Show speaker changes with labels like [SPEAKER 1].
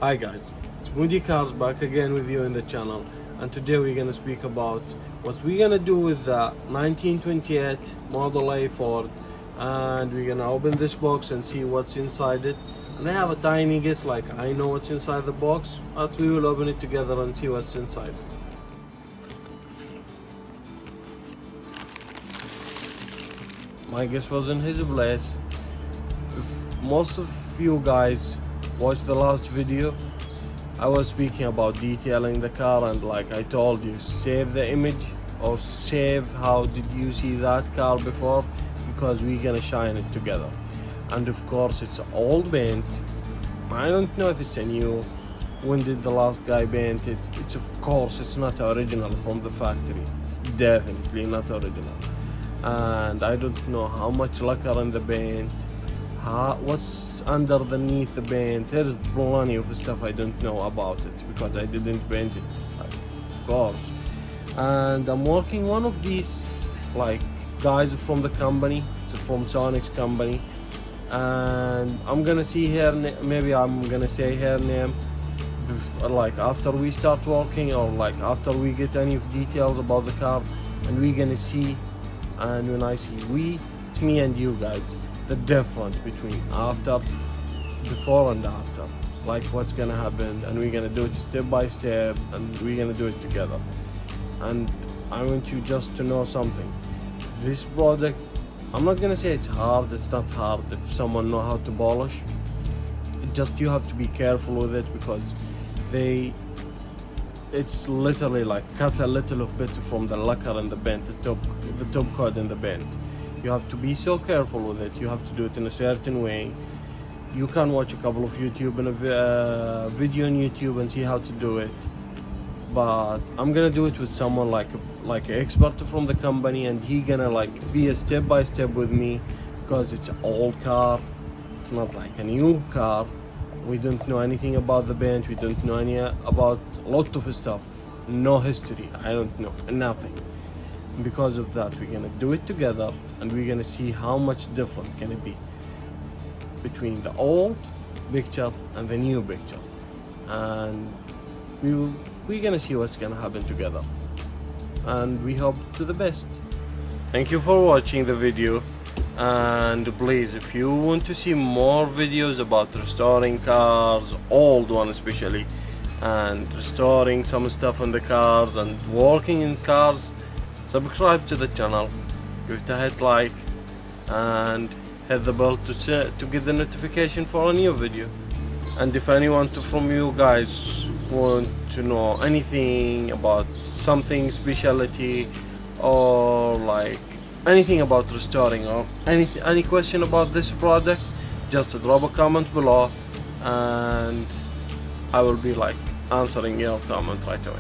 [SPEAKER 1] Hi guys, it's Moody Cars back again with you in the channel, and today we're gonna speak about what we're gonna do with the 1928 Model A Ford, and we're gonna open this box and see what's inside it. And I have a tiny guess, like I know what's inside the box, but we will open it together and see what's inside it. My guess was in his place. If most of you guys watched the last video, I was speaking about detailing the car, and like I told you, save the image or save how did you see that car before, because we're gonna shine it together. And of course it's old paint. I don't know if it's a new. When did the last guy paint it? It's of course it's not original from the factory. It's definitely not original. And I don't know how much lacquer in the paint, what's underneath the paint. There's plenty of stuff I don't know about it because I didn't paint it, like, of course. And I'm working one of these like guys from the company. It's from Sonax company, and I'm gonna see her maybe I'm gonna say her name like after we start working, or like after we get any details about the car, and we're gonna see. And when I see we, it's me and you guys, the difference between after, before and after, like what's gonna happen, and we're gonna do it step by step, and we're gonna do it together. And I want you just to know something. This product, I'm not gonna say it's hard. It's not hard if someone know how to polish. Just you have to be careful with it, because it's literally like cut a little bit from the lacquer in the paint, the top coat in the paint. You have to be so careful with it. You have to do it in a certain way. You can watch a couple of YouTube and a video on YouTube and see how to do it, but I'm gonna do it with someone like an expert from the company, and he gonna like be a step by step with me, because it's an old car. It's not like a new car. We don't know anything about the paint. We don't know about a lot of stuff. No history. I don't know nothing. Because of that, we're gonna do it together, and we're gonna see how much different can it be between the old picture and the new picture, and we're gonna see what's gonna happen together, and we hope to the best. Thank you for watching the video. And please, if you want to see more videos about restoring cars, old one especially, and restoring some stuff in the cars and working in cars, subscribe to the channel, give it a hit like, and hit the bell to get the notification for a new video. And if anyone from you guys want to know anything about something specialty, or like anything about restoring, or any question about this product, just drop a comment below, and I will be like answering your comment right away.